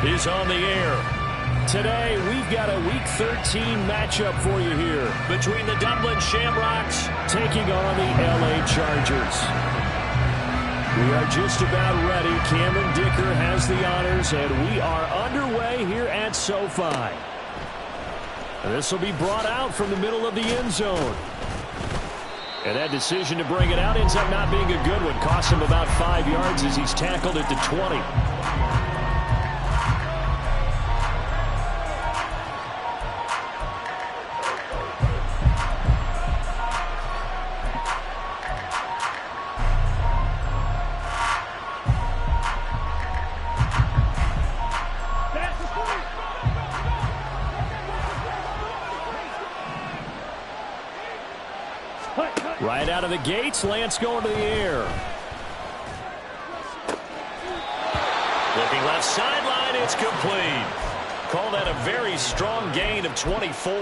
is on the air. Today, we've got a Week 13 matchup for you here between the Dublin Shamrocks taking on the LA Chargers. We are just about ready. Cameron Dicker has the honors, and we are underway here at SoFi. This will be brought out from the middle of the end zone. And that decision to bring it out ends up not being a good one. Costs him about 5 yards as he's tackled at the 20. Right out of the gates, Lance going to the air. Looking left sideline, it's complete. Call that a very strong gain of 24.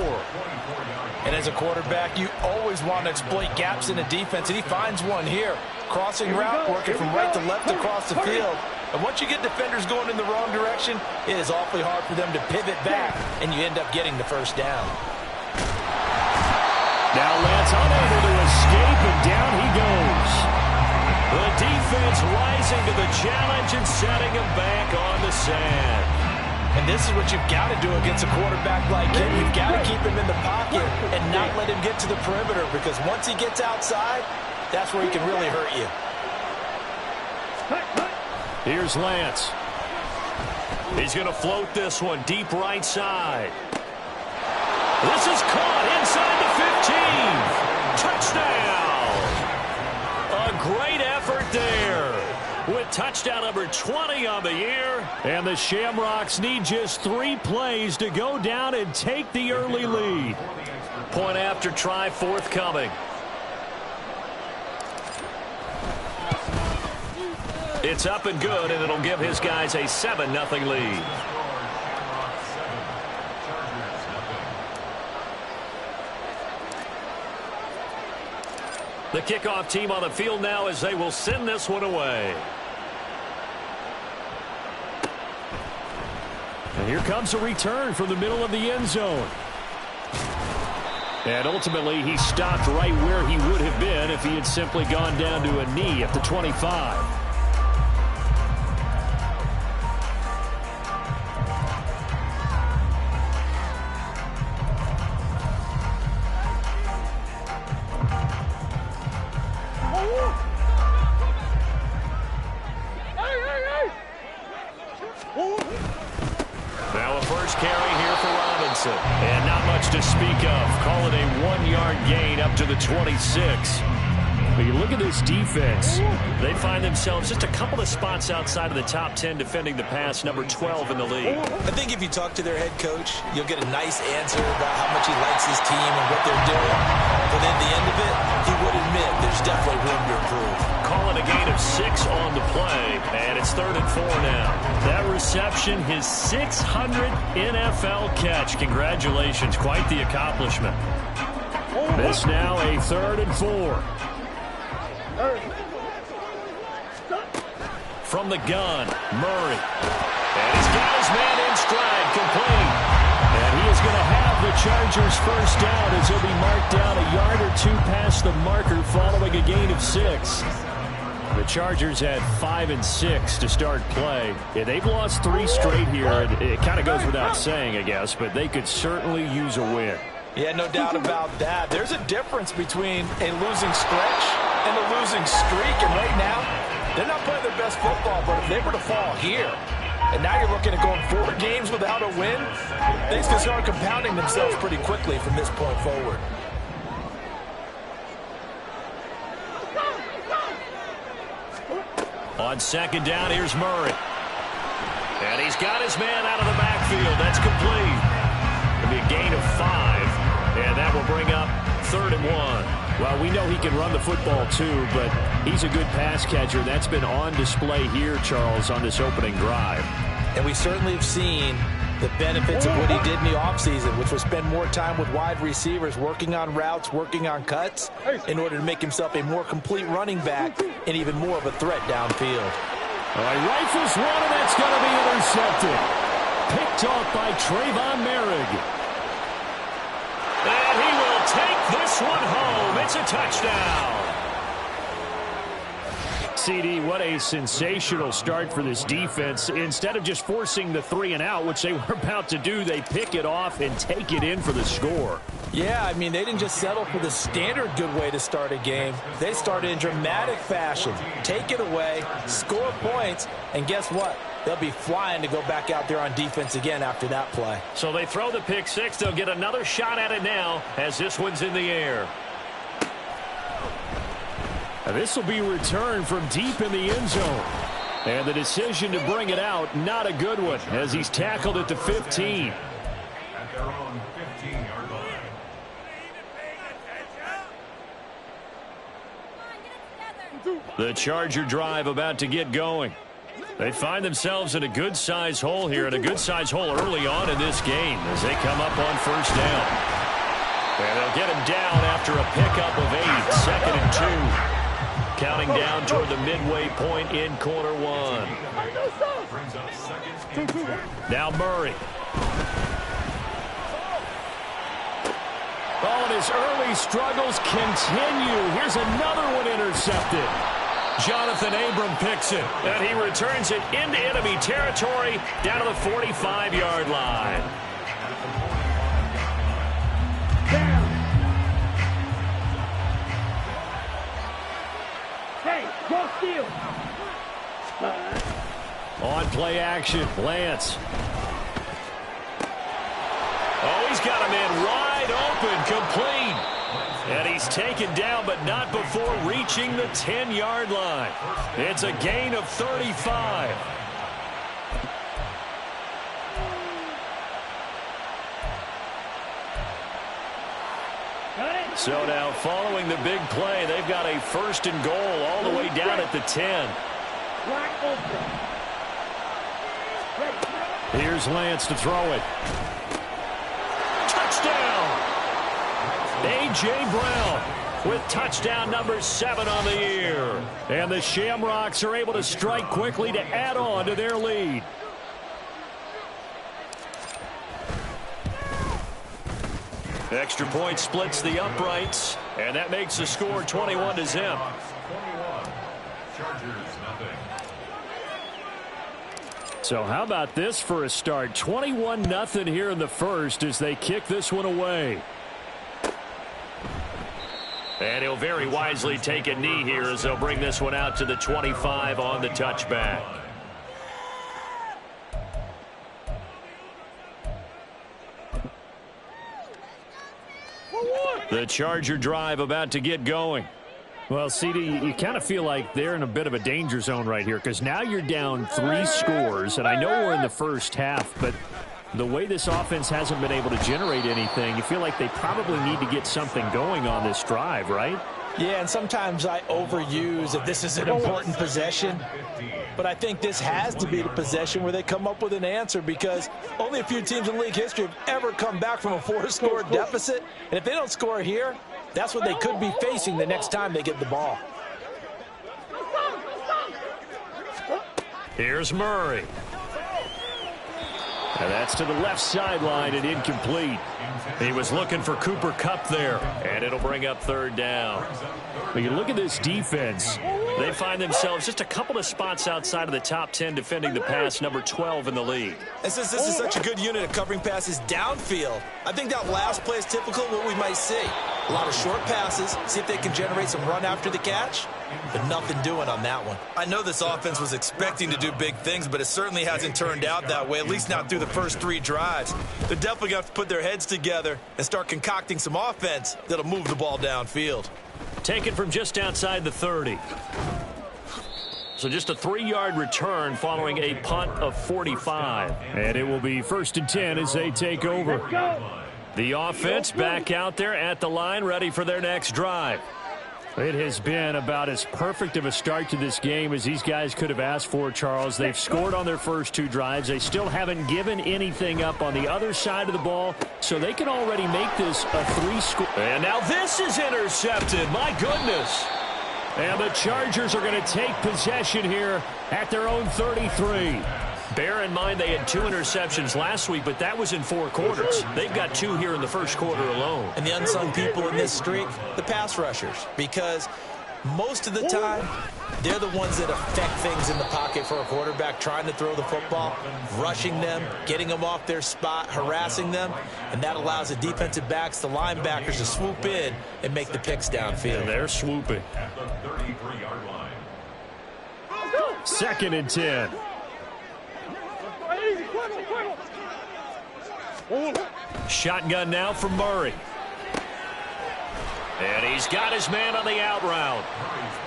And as a quarterback, you always want to exploit gaps in the defense, and he finds one here. Crossing route, working from right to left across the field. And once you get defenders going in the wrong direction, it is awfully hard for them to pivot back, and you end up getting the first down. Now Lance unable to escape, and down he goes. The defense rising to the challenge and setting him back on the sand. And this is what you've got to do against a quarterback like him. You've got to keep him in the pocket and not let him get to the perimeter, because once he gets outside, that's where he can really hurt you. Here's Lance. He's going to float this one deep right side. This is caught inside the 15. Touchdown. A great effort there. With touchdown number 20 on the year. And the Shamrocks need just 3 plays to go down and take the early lead. Point after try forthcoming. It's up and good, and it'll give his guys a 7-0 lead. The kickoff team on the field now as they will send this one away. And here comes a return from the middle of the end zone. And ultimately, he stopped right where he would have been if he had simply gone down to a knee at the 25. Now a first carry here for Robinson. And not much to speak of. Call it a 1-yard gain up to the 26. But you look at this defense, they find themselves just a couple of spots outside of the top 10 defending the pass, number 12 in the league. I think if you talk to their head coach, you'll get a nice answer about how much he likes his team and what they're doing. But at the end of it, he would admit there's definitely room to improve. Calling a gain of 6 on the play, and it's 3rd and 4 now. That reception, his 600th NFL catch. Congratulations, quite the accomplishment. This now a 3rd and 4. From the gun, Murray. And he's got his man in stride, complete. And he is going to have the Chargers first down as he'll be marked down a yard or 2 past the marker following a gain of 6. The Chargers had 5 and 6 to start play. Yeah, they've lost 3 straight here. It kind of goes without saying, I guess, but they could certainly use a win. Yeah, no doubt about that. There's a difference between a losing stretch and a losing streak, and right now, they're not playing their best football, but if they were to fall here, and now you're looking at going 4 games without a win, things can start compounding themselves pretty quickly from this point forward. On 2nd down, here's Murray. And he's got his man out of the backfield. That's complete. It'll be a gain of 5, and that will bring up 3rd and 1. Well, we know he can run the football too, but he's a good pass catcher. That's been on display here, Charles, on this opening drive. And we certainly have seen the benefits of what he did in the offseason, which was spend more time with wide receivers, working on routes, working on cuts, in order to make himself a more complete running back and even more of a threat downfield. All right, rifles one, and that's going to be intercepted. Picked off by Trayvon Merrick. And he will take this one home. It's a touchdown. CD, what a sensational start for this defense. Instead of just forcing the 3-and-out, which they were about to do, they pick it off and take it in for the score. Yeah, I mean, they didn't just settle for the standard good way to start a game. They started in dramatic fashion. Take it away, score points, and guess what? They'll be flying to go back out there on defense again after that play. So they throw the pick six. They'll get another shot at it now as this one's in the air. This will be returned from deep in the end zone. And the decision to bring it out, not a good one, as he's tackled at the 15. At their own 15-yard line. The Charger drive about to get going. They find themselves in a good-sized hole here, and a good-sized hole early on in this game as they come up on first down. And they'll get him down after a pickup of 8, 2nd and 2. Counting down toward the midway point in quarter one. Now Murray. Oh, and his early struggles continue. Here's another one intercepted. Jonathan Abram picks it, and he returns it into enemy territory down to the 45-yard line. On play action, Lance. Oh, he's got him in wide open, complete. And he's taken down, but not before reaching the 10-yard line. It's a gain of 35. So now following the big play, they've got a 1st and goal all the way down at the 10. Here's Lance to throw it. Touchdown! A.J. Brown with touchdown number 7 on the year. And the Shamrocks are able to strike quickly to add on to their lead. Extra point splits the uprights, and that makes the score 21-0. 21. Chargers, nothing. So how about this for a start? 21-0 here in the first as they kick this one away. And he'll very wisely take a knee here as they'll bring this one out to the 25 on the touchback. The Charger drive about to get going. Well, CD, you kind of feel like they're in a bit of a danger zone right here because now you're down 3 scores, and I know we're in the first half, but the way this offense hasn't been able to generate anything, you feel like they probably need to get something going on this drive, right? Yeah, and sometimes I overuse that this is an important possession, but I think this has to be the possession where they come up with an answer because only a few teams in league history have ever come back from a 4-score deficit, and if they don't score here, that's what they could be facing the next time they get the ball. Here's Murray. And that's to the left sideline and incomplete. He was looking for Cooper Kupp there, and it'll bring up 3rd down. When you look at this defense, they find themselves just a couple of spots outside of the top 10 defending the pass, number 12 in the league. And since this is such a good unit of covering passes downfield, I think that last play is typical of what we might see. A lot of short passes, see if they can generate some run after the catch, but nothing doing on that one. I know this offense was expecting to do big things, but it certainly hasn't turned out that way, at least not through the first 3 drives. They're definitely going to have to put their heads together and start concocting some offense that'll move the ball downfield. Taken from just outside the 30. So just a 3-yard return following a punt of 45. And it will be 1st and 10 as they take over. The offense back out there at the line, ready for their next drive. It has been about as perfect of a start to this game as these guys could have asked for, Charles. They've scored on their first 2 drives. They still haven't given anything up on the other side of the ball, so they can already make this a 3-score. And now this is intercepted. My goodness. And the Chargers are going to take possession here at their own 33. Bear in mind they had 2 interceptions last week, but that was in 4 quarters. They've got 2 here in the first quarter alone. And the unsung people in this streak, the pass rushers, because most of the time, they're the ones that affect things in the pocket for a quarterback, trying to throw the football, rushing them, getting them off their spot, harassing them, and that allows the defensive backs, the linebackers to swoop in and make the picks downfield. And they're swooping. At the 33-yard line. 2nd and 10. Shotgun now from Murray. And he's got his man on the out route.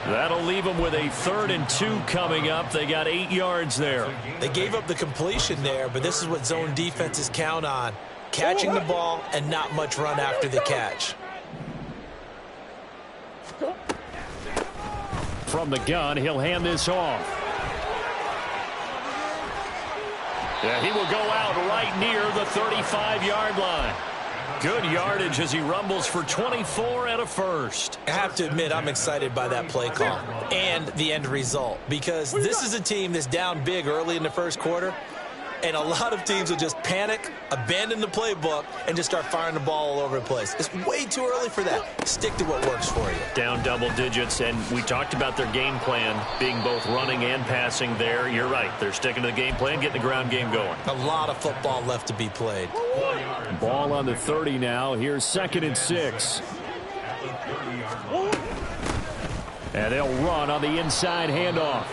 That'll leave him with a 3rd and 2 coming up. They got 8 yards there. They gave up the completion there, but this is what zone defenses count on. Catching the ball and not much run after the catch. From the gun, he'll hand this off. Yeah, he will go out right near the 35-yard line. Good yardage as he rumbles for 24 and a first. I have to admit, I'm excited by that play call and the end result, because this is a team that's down big early in the first quarter, and a lot of teams will just panic, abandon the playbook, and just start firing the ball all over the place. It's way too early for that. Stick to what works for you. Down double digits, and we talked about their game plan being both running and passing there. You're right. They're sticking to the game plan, getting the ground game going. A lot of football left to be played. Ball on the 30 now. Here's 2nd and 6. And they'll run on the inside handoff.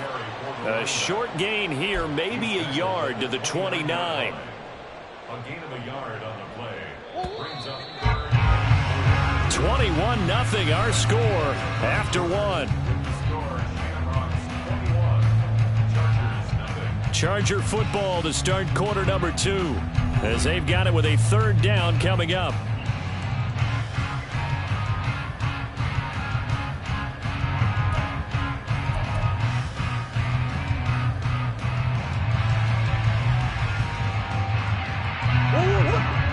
A short gain here, maybe a yard to the 29. A gain of a yard on the play. Brings up 21-0 our score after 1. Charger football to start quarter number 2, as they've got it with a 3rd down coming up.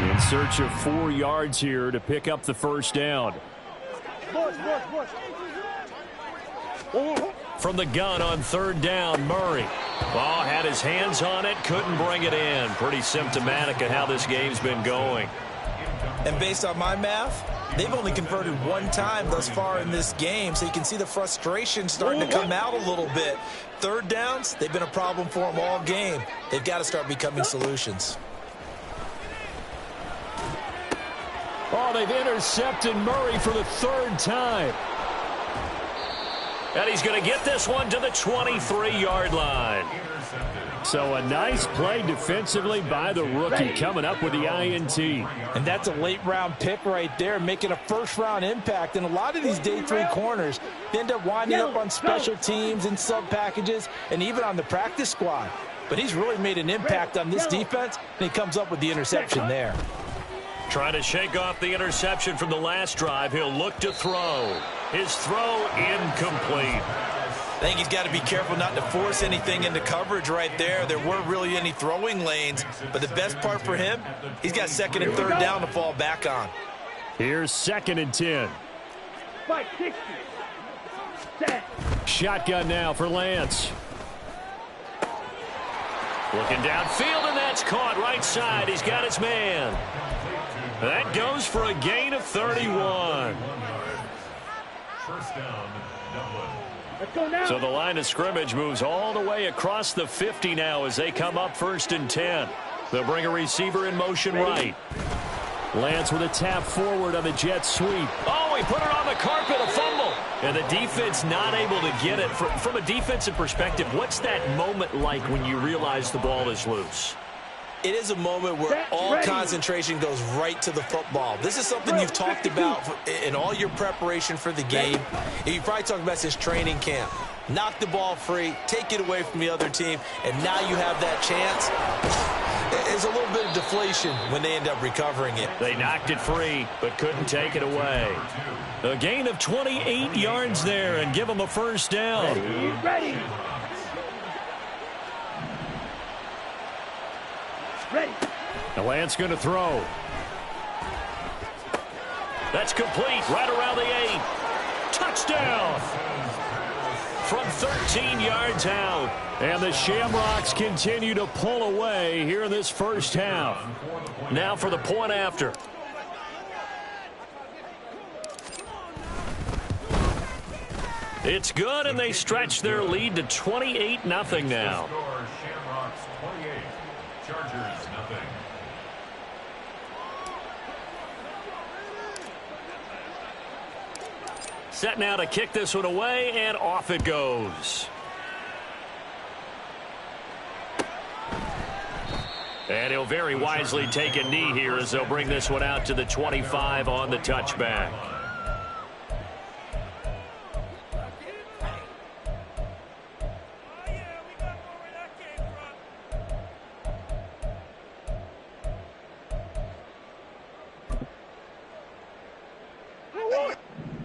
In search of 4 yards here to pick up the first down. From the gun on 3rd down, Murray. Ball had his hands on it, couldn't bring it in. Pretty symptomatic of how this game's been going. And based on my math, they've only converted 1 time thus far in this game, so you can see the frustration starting to come out a little bit. 3rd downs, they've been a problem for them all game. They've got to start becoming solutions. Oh, they've intercepted Murray for the 3rd time. And he's going to get this one to the 23-yard line. So a nice play defensively by the rookie, coming up with the INT. And that's a late-round pick right there, making a first-round impact. And a lot of these day 3 corners end up winding up on special teams and sub-packages and even on the practice squad. But he's really made an impact on this defense, and he comes up with the interception there. Trying to shake off the interception from the last drive. He'll look to throw. His throw incomplete. I think he's got to be careful not to force anything into coverage right there. There weren't really any throwing lanes, but the best part for him, he's got 2nd and 3rd down to fall back on. Here's 2nd and 10. Shotgun now for Lance. Looking downfield, and that's caught right side. He's got his man. That goes for a gain of 31. First down, Dublin. So the line of scrimmage moves all the way across the 50 now as they come up 1st and 10. They'll bring a receiver in motion right. Lance with a tap forward on the jet sweep. Oh, he put it on the carpet, a fumble. And the defense not able to get it. From a defensive perspective, what's that moment like when you realize the ball is loose? It is a moment where all concentration goes right to the football. This is something you've talked about in all your preparation for the game. And you probably talked about since training camp. Knock the ball free, take it away from the other team, and now you have that chance. There's a little bit of deflation when they end up recovering it. They knocked it free, but couldn't take it away. A gain of 28 yards there and give them a first down. Ready. Now Lance going to throw. That's complete right around the 8. Touchdown. from 13 yards out. And the Shamrocks continue to pull away here in this first half. Now for the point after. It's good, and they stretch their lead to 28-0 now. Shamrocks 28, Chargers 0. Set now to kick this one away, and off it goes. And he'll very wisely take a knee here as they'll bring this one out to the 25 on the touchback.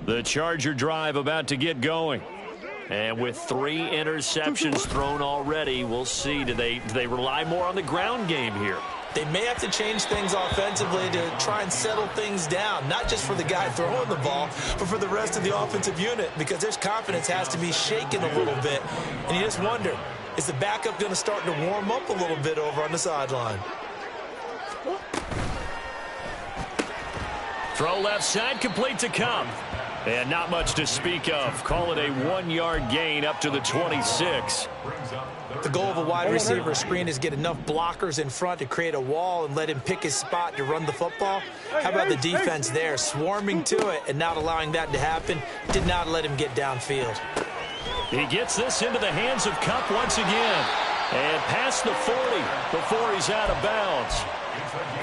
The Charger drive about to get going. And with 3 interceptions thrown already, we'll see. Do they rely more on the ground game here? They may have to change things offensively to try and settle things down, not just for the guy throwing the ball, but for the rest of the offensive unit, because their confidence has to be shaken a little bit. And you just wonder, is the backup going to start to warm up a little bit over on the sideline? Throw left side, complete to Kupp. And not much to speak of. Call it a 1-yard gain up to the 26. The goal of a wide receiver screen is get enough blockers in front to create a wall and let him pick his spot to run the football. How about the defense there, swarming to it and not allowing that to happen? Did not let him get downfield. He gets this into the hands of Kupp once again. And past the 40 before he's out of bounds.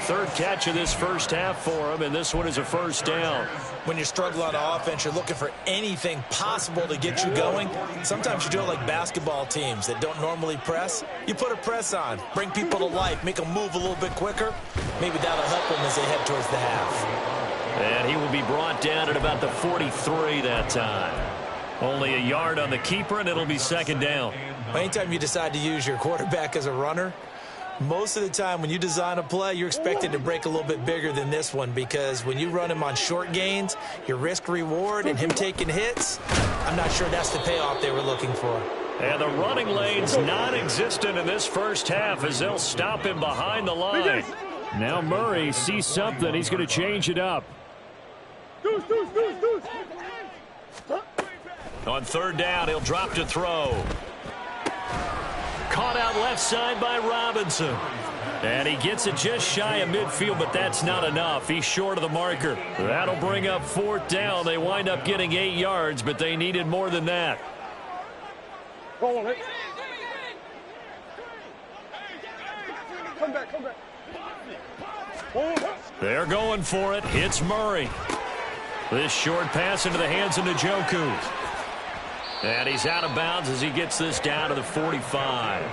3rd catch of this first half for him, and this one is a first down. When you're struggling on offense, you're looking for anything possible to get you going. Sometimes you do it like basketball teams that don't normally press. You put a press on, bring people to life, make them move a little bit quicker. Maybe that'll help them as they head towards the half. And he will be brought down at about the 43 that time. Only a yard on the keeper, and it'll be 2nd down. Anytime you decide to use your quarterback as a runner, most of the time when you design a play, you're expected to break a little bit bigger than this one, because when you run him on short gains, your risk-reward and him taking hits, I'm not sure that's the payoff they were looking for. And the running lane's non-existent in this first half as they'll stop him behind the line. Now Murray sees something. He's going to change it up. On 3rd down, he'll drop to throw. Caught out left side by Robinson. And he gets it just shy of midfield, but that's not enough. He's short of the marker. That'll bring up 4th down. They wind up getting 8 yards, but they needed more than that. Come back. They're going for it. It's Murray. This short pass into the hands of Njoku. And he's out of bounds as he gets this down to the 45.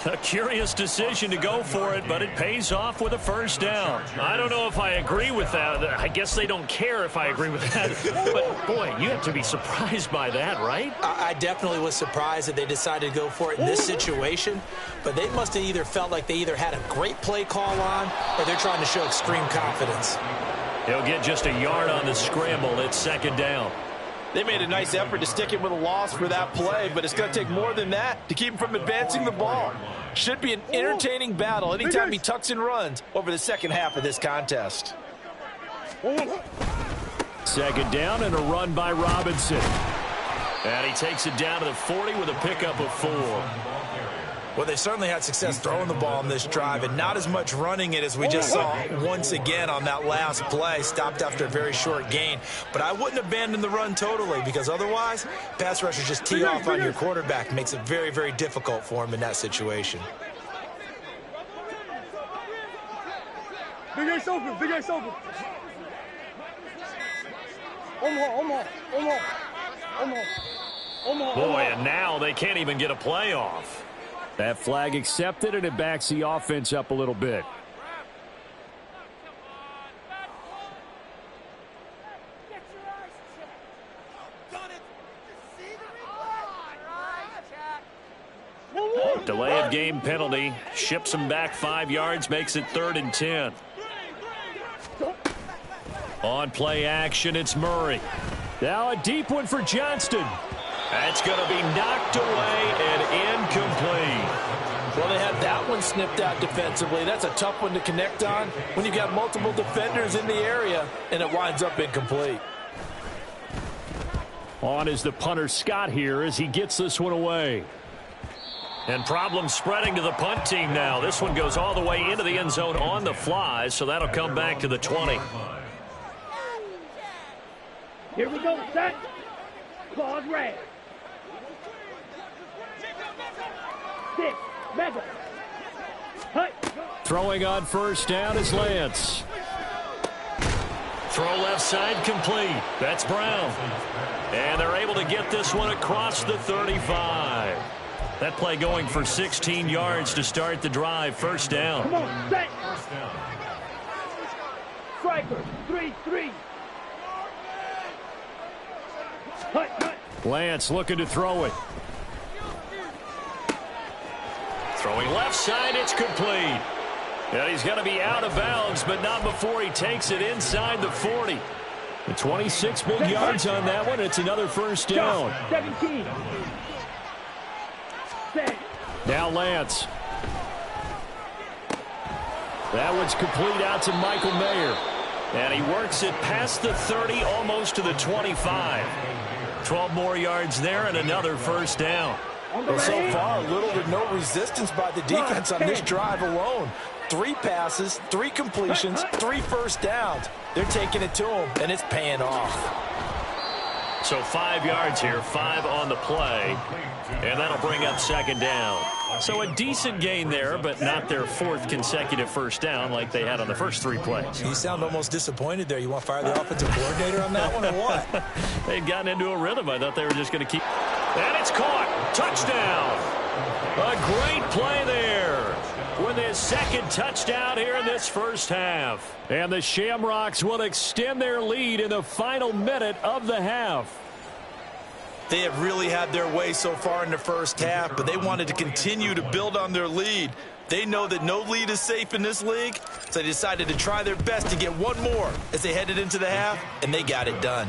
A curious decision to go for it, but it pays off with a first down. I don't know if I agree with that. I guess they don't care if I agree with that. But, boy, you have to be surprised by that, right? I definitely was surprised that they decided to go for it in this situation. But they must have either felt like they either had a great play call on or they're trying to show extreme confidence. He'll get just a yard on the scramble. It's 2nd down. They made a nice effort to stick him with a loss for that play, but it's going to take more than that to keep him from advancing the ball. Should be an entertaining battle anytime he tucks and runs over the second half of this contest. 2nd down and a run by Robinson. And he takes it down to the 40 with a pickup of 4. Well, they certainly had success throwing the ball in this drive, and not as much running it as we just saw once again on that last play, stopped after a very short gain. But I wouldn't abandon the run totally, because otherwise, pass rushers just tee off on your quarterback. Makes it very, very difficult for him in that situation. Big Ace open. Boy, and now they can't even get a play off. That flag accepted, and it backs the offense up a little bit. Delay of game penalty. Ships him back 5 yards, makes it 3rd and 10. On play action, it's Murray. Now a deep one for Johnston. That's going to be knocked away and incomplete. Well, they had that one snipped out defensively. That's a tough one to connect on when you've got multiple defenders in the area, and it winds up incomplete. On is the punter Scott here as he gets this one away. And problems spreading to the punt team now. This one goes all the way into the end zone on the fly, so that'll come back to the 20. Here we go, set. Claws red. 6, mega. Hut. Throwing on first down is Lance. Throw left side complete. That's Brown. And they're able to get this one across the 35. That play going for 16 yards to start the drive. First down. Come on, set. Striker, 3-3. Hut, hut. Lance looking to throw it. Throwing left side, it's complete. And he's going to be out of bounds, but not before he takes it inside the 40. The 26 big yards on that one. It's another first down. 17. Set. Now Lance. That one's complete out to Michael Mayer. And he works it past the 30, almost to the 25. 12 more yards there and another first down. Well, so far, little to no resistance by the defense on this drive alone. 3 passes, 3 completions, 3 first downs. They're taking it to him, and it's paying off. So 5 yards here, 5 on the play. And that'll bring up second down. So a decent gain there, but not their 4th consecutive first down like they had on the first 3 plays. You sound almost disappointed there. You want to fire the offensive coordinator on that one or what? They'd gotten into a rhythm. I thought they were just going to keep. And it's caught. Touchdown. A great play there with his 2nd touchdown here in this first half. And the Shamrocks will extend their lead in the final minute of the half. They have really had their way so far in the first half, but they wanted to continue to build on their lead. They know that no lead is safe in this league, so they decided to try their best to get one more as they headed into the half, and they got it done.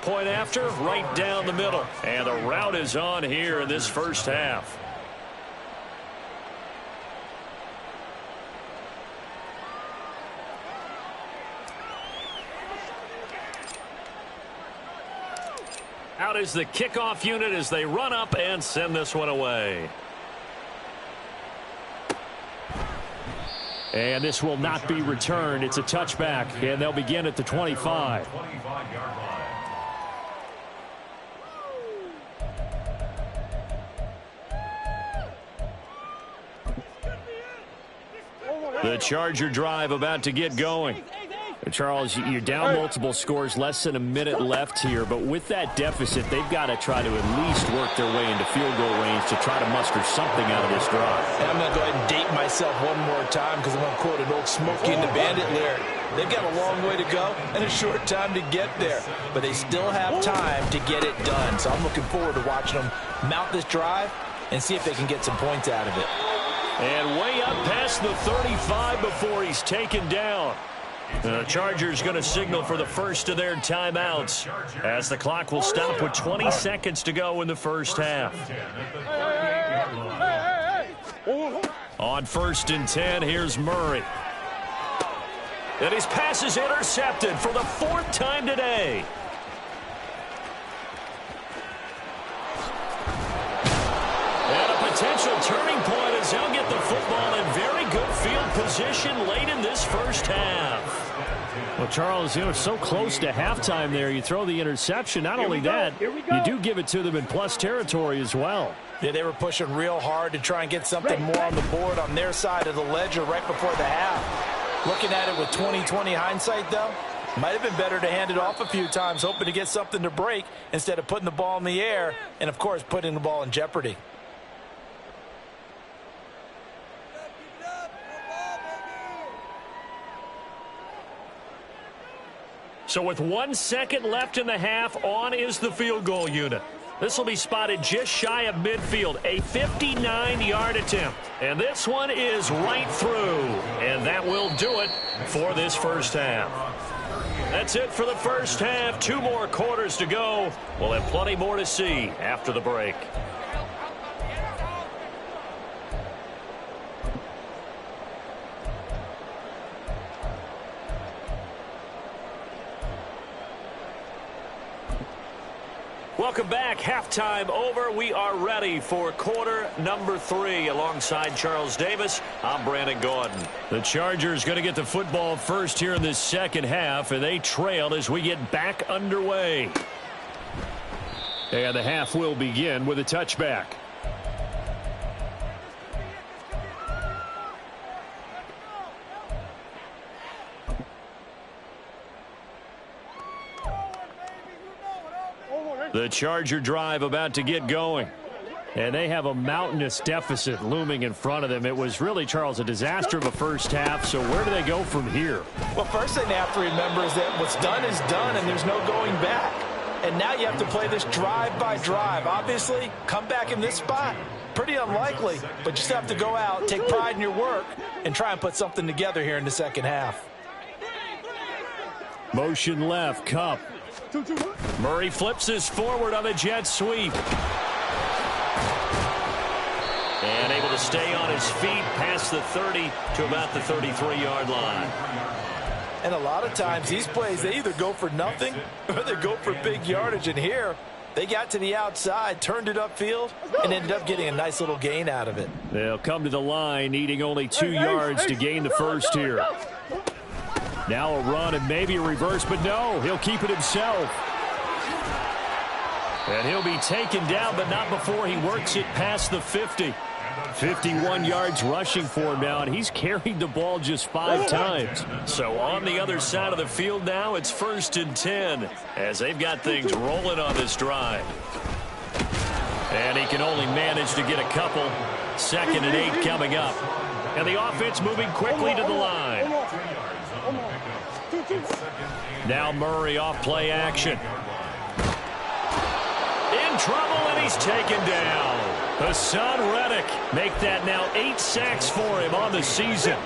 Point after, right down the middle. And the route is on here in this first half. Out is the kickoff unit as they run up and send this one away. And this will not be returned. It's a touchback, and they'll begin at the 25. 25-yard line. The Charger drive about to get going. Charles, you're down multiple scores, less than a minute left here, but with that deficit, they've got to try to at least work their way into field goal range to try to muster something out of this drive. And I'm going to go ahead and date myself one more time because I'm going to quote an old Smokey and the Bandit lyric. They've got a long way to go and a short time to get there, but they still have time to get it done. So I'm looking forward to watching them mount this drive and see if they can get some points out of it. And way up past the 35 before he's taken down. The Chargers going to signal for the first of their timeouts as the clock will stop with 20 seconds to go in the first half. On 1st and 10, here's Murray. And his pass is intercepted for the 4th time today. And a potential turning point as they'll get the football in very good field position late in this first half. Well, Charles, you know, it's so close to halftime there. You throw the interception. Not only that, you do give it to them in plus territory as well. Yeah, they were pushing real hard to try and get something more on the board on their side of the ledger right before the half. Looking at it with 20/20 hindsight, though, might have been better to hand it off a few times, hoping to get something to break instead of putting the ball in the air and, of course, putting the ball in jeopardy. So with 1 second left in the half, on is the field goal unit. This will be spotted just shy of midfield, a 59-yard attempt. And this one is right through. And that will do it for this first half. That's it for the first half. 2 more quarters to go. We'll have plenty more to see after the break. Welcome back. Halftime over. We are ready for quarter number 3. Alongside Charles Davis, I'm Brandon Gaudin. The Chargers going to get the football first here in this second half, and they trail as we get back underway. And the half will begin with a touchback. The Charger drive about to get going. And they have a mountainous deficit looming in front of them. It was really, Charles, a disaster of a first half. So where do they go from here? Well, first thing they have to remember is that what's done is done, and there's no going back. And now you have to play this drive by drive. Obviously, come back in this spot. Pretty unlikely, but you still have to go out, take pride in your work, and try and put something together here in the second half. Motion left, Kupp. Murray flips this forward on a jet sweep. And able to stay on his feet past the 30 to about the 33-yard line. And a lot of times these plays, they either go for nothing or they go for big yardage. And here, they got to the outside, turned it upfield, and ended up getting a nice little gain out of it. They'll come to the line, needing only 2 yards to gain the first here. Now a run and maybe a reverse, but no, he'll keep it himself. And he'll be taken down, but not before he works it past the 50. 51 yards rushing for him now, and he's carried the ball just 5 times. So on the other side of the field now, it's 1st and 10 as they've got things rolling on this drive. And he can only manage to get a couple. 2nd and 8 coming up. And the offense moving quickly to the line. Now Murray off play action. In trouble, and he's taken down. Hassan Reddick make that now 8 sacks for him on the season.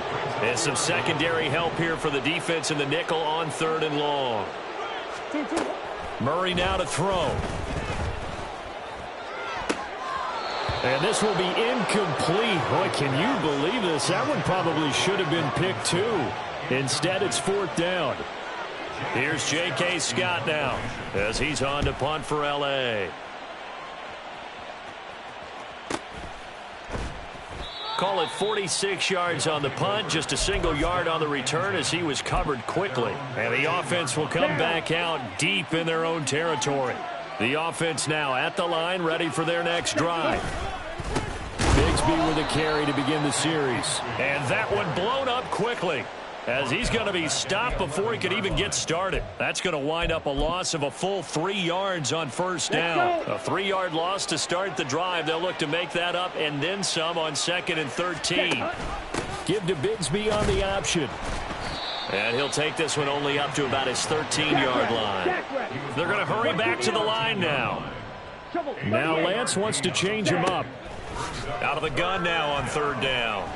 And some secondary help here for the defense in the nickel on 3rd and long. Murray now to throw. And this will be incomplete. Boy, can you believe this? That one probably should have been picked too. Instead, it's 4th down. Here's J.K. Scott now as he's on to punt for L.A. Call it 46 yards on the punt, just a single yard on the return as he was covered quickly. And the offense will come back out deep in their own territory. The offense now at the line, ready for their next drive. Bigsby with a carry to begin the series. And that one blown up quickly, as he's going to be stopped before he could even get started. That's going to wind up a loss of a full 3 yards on 1st down. A 3-yard loss to start the drive. They'll look to make that up and then some on 2nd and 13. Give to Bigsby on the option. And he'll take this one only up to about his 13-yard line. They're going to hurry back to the line now. Now Lance wants to change him up. Out of the gun now on 3rd down.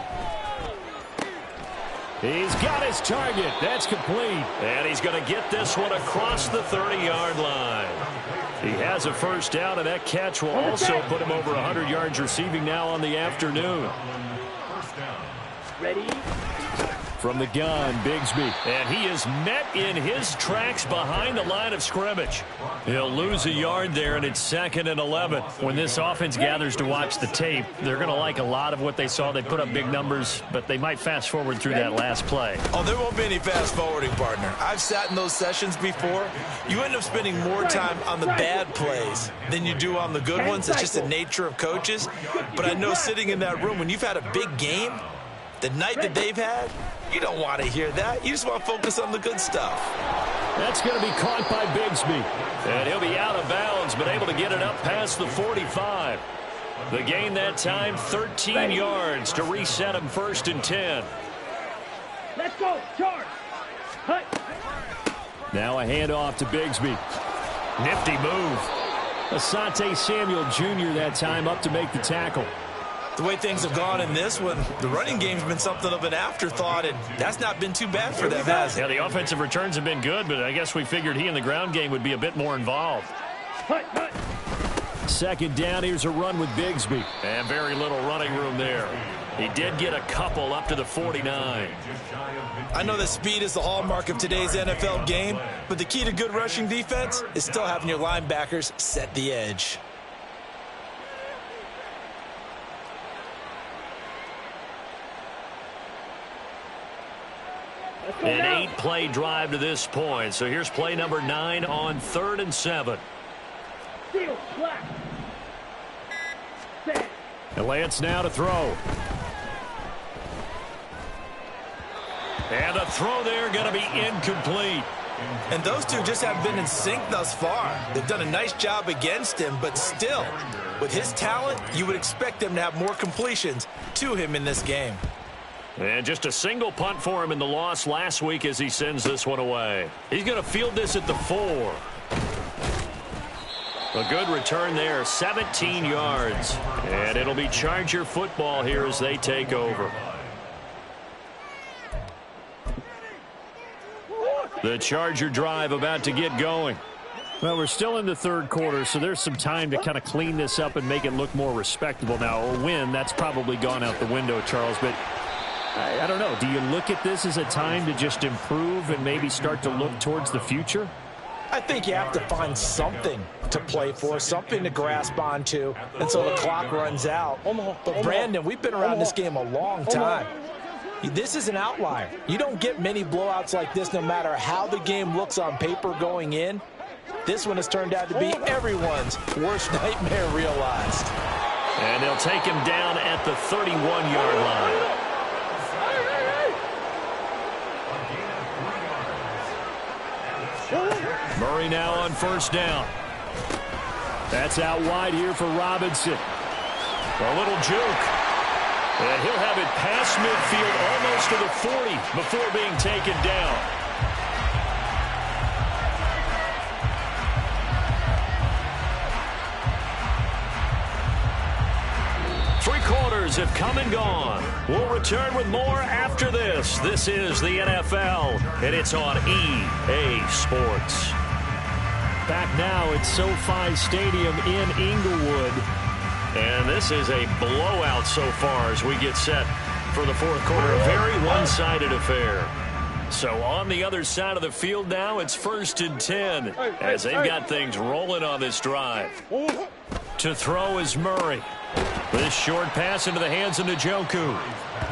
He's got his target. That's complete. And he's going to get this one across the 30-yard line. He has a 1st down, and that catch will also put him over 100 yards receiving now on the afternoon. Ready? From the gun, Bigsby. And he is met in his tracks behind the line of scrimmage. He'll lose a yard there, and it's 2nd and 11. When this offense gathers to watch the tape, they're going to like a lot of what they saw. They put up big numbers, but they might fast forward through that last play. Oh, there won't be any fast forwarding, partner. I've sat in those sessions before. You end up spending more time on the bad plays than you do on the good ones. It's just the nature of coaches. But I know sitting in that room, when you've had a big game, the night that they've had, you don't want to hear that. You just want to focus on the good stuff. That's going to be caught by Bigsby. And he'll be out of bounds, but able to get it up past the 45. The gain that time, 13 yards to reset him 1st and 10. Let's go. Charge. Hut. Now a handoff to Bigsby. Nifty move. Asante Samuel Jr. that time up to make the tackle. The way things have gone in this one, the running game's been something of an afterthought, and that's not been too bad for them, has it? Yeah, the offensive returns have been good, but I guess we figured he in the ground game would be a bit more involved. Second down, here's a run with Bigsby. And very little running room there. He did get a couple up to the 49. I know that speed is the hallmark of today's NFL game, but the key to good rushing defense is still having your linebackers set the edge. An 8-play drive to this point. So here's play number 9 on 3rd and 7. And Lance now to throw. And the throw there going to be incomplete. And those two just haven't been in sync thus far. They've done a nice job against him, but still, with his talent, you would expect them to have more completions to him in this game. And just a single punt for him in the loss last week as he sends this one away. He's going to field this at the 4. A good return there, 17 yards. And it'll be Charger football here as they take over. The Charger drive about to get going. Well, we're still in the third quarter, so there's some time to kind of clean this up and make it look more respectable. Now, a win, that's probably gone out the window, Charles, but I don't know. Do you look at this as a time to just improve and maybe start to look towards the future? I think you have to find something to play for, something to grasp onto until the clock runs out. But, Brandon, we've been around this game a long time. This is an outlier. You don't get many blowouts like this no matter how the game looks on paper going in. This one has turned out to be everyone's worst nightmare realized. And they'll take him down at the 31-yard line. Murray now on first down. That's out wide here for Robinson. A little juke. And he'll have it past midfield almost to the 40 before being taken down. Three quarters have come and gone. We'll return with more after this. This is the NFL, and it's on EA Sports. Back now at SoFi Stadium in Inglewood. And this is a blowout so far as we get set for the fourth quarter. A very one-sided affair. So on the other side of the field now, it's 1st and 10 as they've got things rolling on this drive. To throw is Murray. This short pass into the hands of Njoku.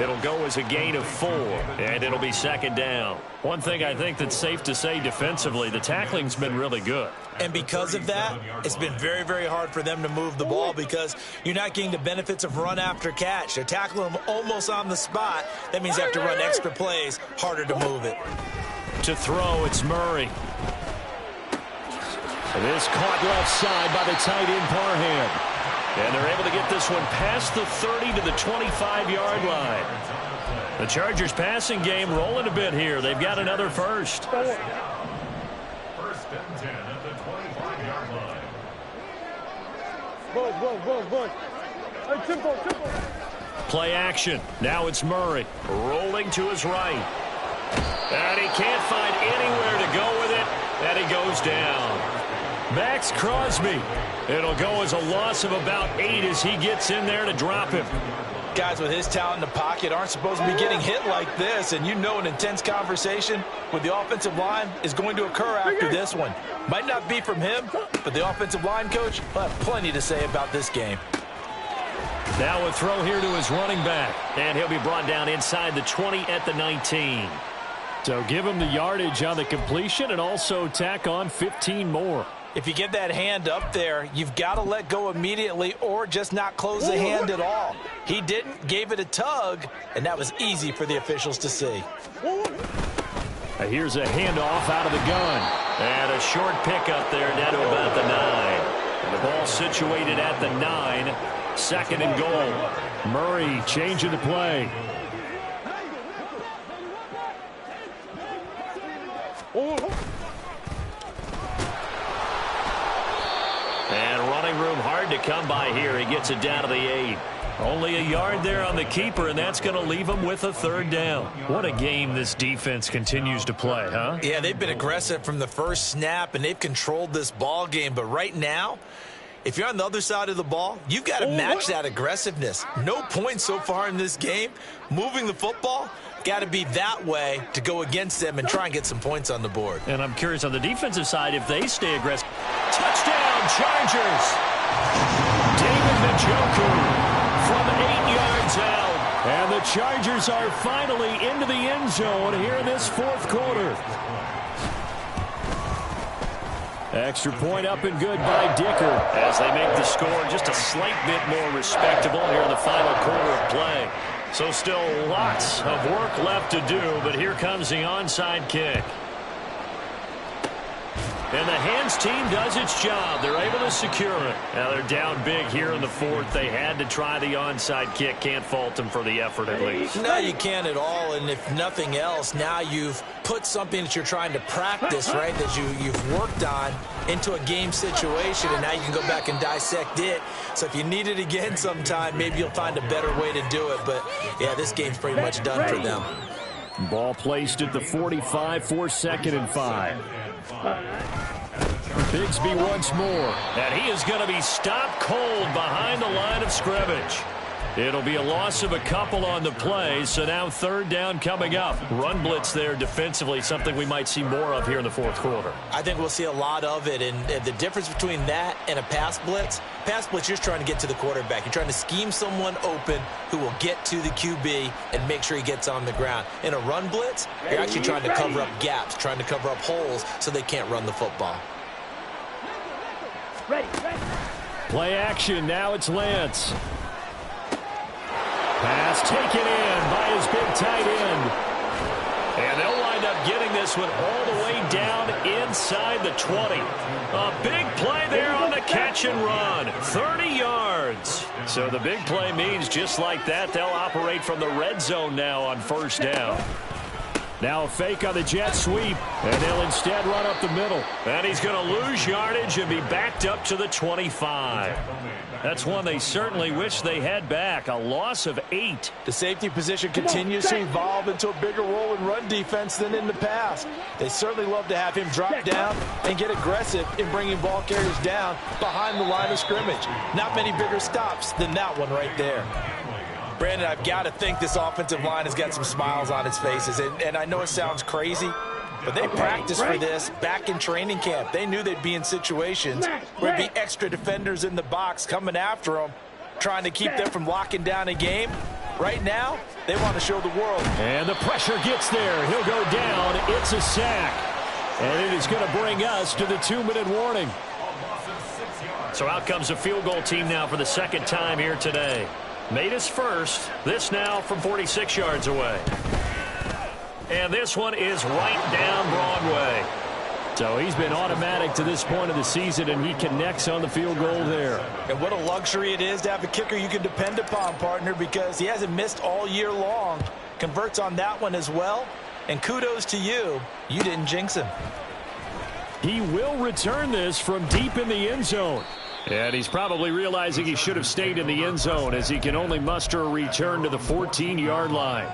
It'll go as a gain of 4, and it'll be second down. One thing I think that's safe to say defensively, the tackling's been really good. And because of that, it's been very, very hard for them to move the ball because you're not getting the benefits of run after catch. They're tackling them almost on the spot. That means they have to run extra plays, harder to move it. To throw, it's Murray. This caught left side by the tight end Parham. And they're able to get this one past the 30 to the 25-yard line. The Chargers passing game rolling a bit here. They've got another first. 1st and 10 at the 25-yard line. Play action. Now it's Murray rolling to his right. And he can't find anywhere to go with it. And he goes down. Max Crosby. It'll go as a loss of about 8 as he gets in there to drop him. Guys with his talent in the pocket aren't supposed to be getting hit like this, and you know an intense conversation with the offensive line is going to occur after this one. Might not be from him, but the offensive line coach will have plenty to say about this game. Now a throw here to his running back, and he'll be brought down inside the 20 at the 19. So give him the yardage on the completion and also tack on 15 more. If you get that hand up there, you've got to let go immediately or just not close the hand at all. He didn't, gave it a tug, and that was easy for the officials to see. Here's a handoff out of the gun. And a short pickup there down to about the 9. And the ball situated at the 9. 2nd and goal. Murray changing the play. And running room hard to come by here. He gets it down to the 8. Only a yard there on the keeper, and that's going to leave him with a third down. What a game this defense continues to play, huh? Yeah, they've been aggressive from the first snap, and they've controlled this ball game. But right now, if you're on the other side of the ball, you've got to match that aggressiveness. No points so far in this game. Moving the football, got to be that way to go against them and try and get some points on the board. And I'm curious on the defensive side if they stay aggressive. Touchdown, Chargers! David Njoku from 8 yards out. And the Chargers are finally into the end zone here in this fourth quarter. Extra point up and good by Dicker as they make the score just a slight bit more respectable here in the final quarter of play. So still lots of work left to do, but here comes the onside kick. And the Hands team does its job. They're able to secure it. Now they're down big here in the fourth. They had to try the onside kick. Can't fault them for the effort at least. No, you can't at all. And if nothing else, now you've put something that you're trying to practice, right, that you've worked on into a game situation, and now you can go back and dissect it. So if you need it again sometime, maybe you'll find a better way to do it. But, yeah, this game's pretty much done for them. Ball placed at the 45 for 2nd and 5. Bigsby once more. And he is going to be stopped cold behind the line of scrimmage. It'll be a loss of a couple on the play, so now third down coming up. Run blitz there defensively, something we might see more of here in the fourth quarter. I think we'll see a lot of it, and the difference between that and a pass blitz, you're just trying to get to the quarterback. You're trying to scheme someone open who will get to the QB and make sure he gets on the ground. In a run blitz, you're actually trying to cover up gaps, trying to cover up holes so they can't run the football. Ready. Play action, now it's Lance. Pass taken in by his big tight end. And they'll wind up getting this one all the way down inside the 20. A big play there on the catch and run. 30 yards. So the big play means just like that, they'll operate from the red zone now on first down. Now a fake on the jet sweep, and they'll instead run up the middle. And he's going to lose yardage and be backed up to the 25. That's one they certainly wish they had back. A loss of 8. The safety position continues to evolve into a bigger role in run defense than in the past. They certainly love to have him drop down and get aggressive in bringing ball carriers down behind the line of scrimmage. Not many bigger stops than that one right there. Brandon, I've got to think this offensive line has got some smiles on its faces. And I know it sounds crazy, but they practiced for this back in training camp. They knew they'd be in situations where there'd be extra defenders in the box coming after them, trying to keep them from locking down a game. Right now, they want to show the world. And the pressure gets there. He'll go down. It's a sack. And it is going to bring us to the 2-minute warning. So out comes a field goal team now for the second time here today. Made his first. This now from 46 yards away. And this one is right down Broadway. So he's been automatic to this point of the season, and he connects on the field goal there. And what a luxury it is to have a kicker you can depend upon, partner, because he hasn't missed all year long. Converts on that one as well. And kudos to you. You didn't jinx him. He will return this from deep in the end zone. And he's probably realizing he should have stayed in the end zone as he can only muster a return to the 14-yard line.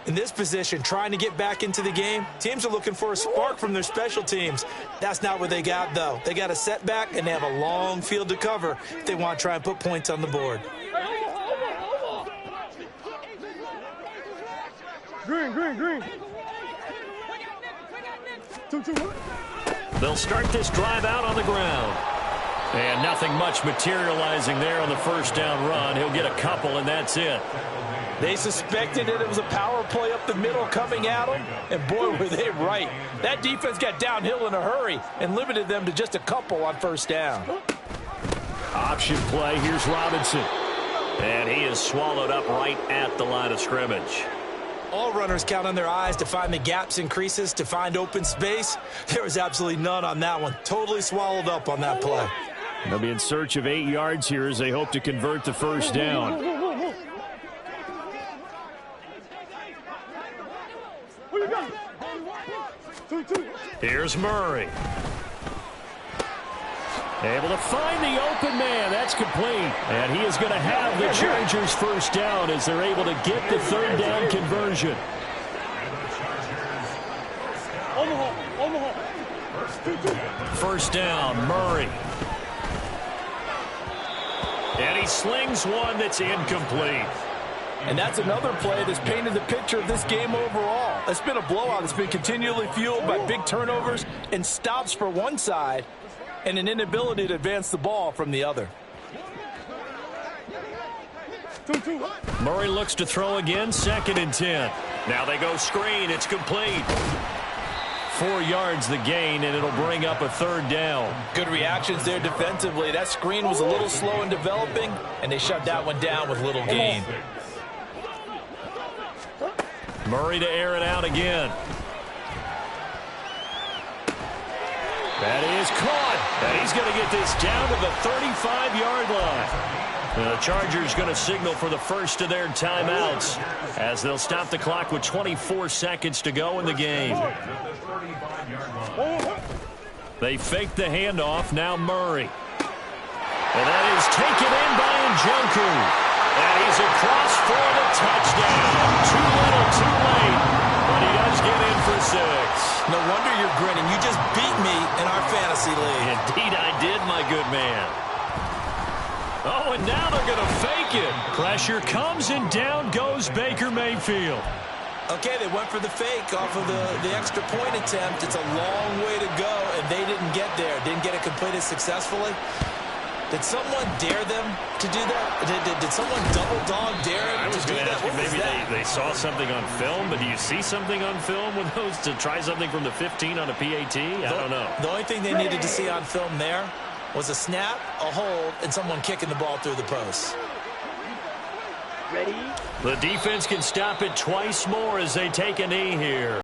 In this position, trying to get back into the game, teams are looking for a spark from their special teams. That's not what they got, though. They got a setback, and they have a long field to cover if they want to try and put points on the board. Green. 2-2. They'll start this drive out on the ground. And nothing much materializing there on the first down run. He'll get a couple, and that's it. They suspected it was a power play up the middle coming at them, and boy, were they right. That defense got downhill in a hurry and limited them to just a couple on first down. Option play, here's Robinson. And he is swallowed up right at the line of scrimmage. All runners count on their eyes to find the gaps and creases, to find open space. There was absolutely none on that one. Totally swallowed up on that play. They'll be in search of 8 yards here as they hope to convert the first down. Here's Murray. Able to find the open man. That's complete. And he is going to have the Chargers first down as they're able to get the third down conversion. First down, Murray. And he slings one that's incomplete. And that's another play that's painted the picture of this game overall. It's been a blowout. It's been continually fueled by big turnovers and stops for one side and an inability to advance the ball from the other. Murray looks to throw again, 2nd and 10. Now they go screen. It's complete. 4 yards the gain, and it'll bring up a third down. Good reactions there defensively. That screen was a little slow in developing, and they shut that one down with little gain. Murray to air it out again. That is caught. And he's going to get this down to the 35-yard line. The Chargers going to signal for the first of their timeouts as they'll stop the clock with 24 seconds to go in the game. They fake the handoff. Now Murray. And that is taken in by Njoku. And he's across for the touchdown. Too little, too late. But he does get in for 6. No wonder you're grinning. You just beat me in our fantasy league. Indeed I did, my good man. Oh, and now they're going to fake it. Pressure comes, and down goes Baker Mayfield. Okay, they went for the fake off of the extra point attempt. It's a long way to go, and they didn't get there. Didn't get it completed successfully. Did someone dare them to do that? Did someone double dog dare them to do that? I was going to ask you, maybe they saw something on film, but do you see something on film with those to try something from the 15 on a PAT? I don't know. The only thing they needed to see on film there was a snap, a hold, and someone kicking the ball through the post. Ready? The defense can stop it twice more as they take a knee here.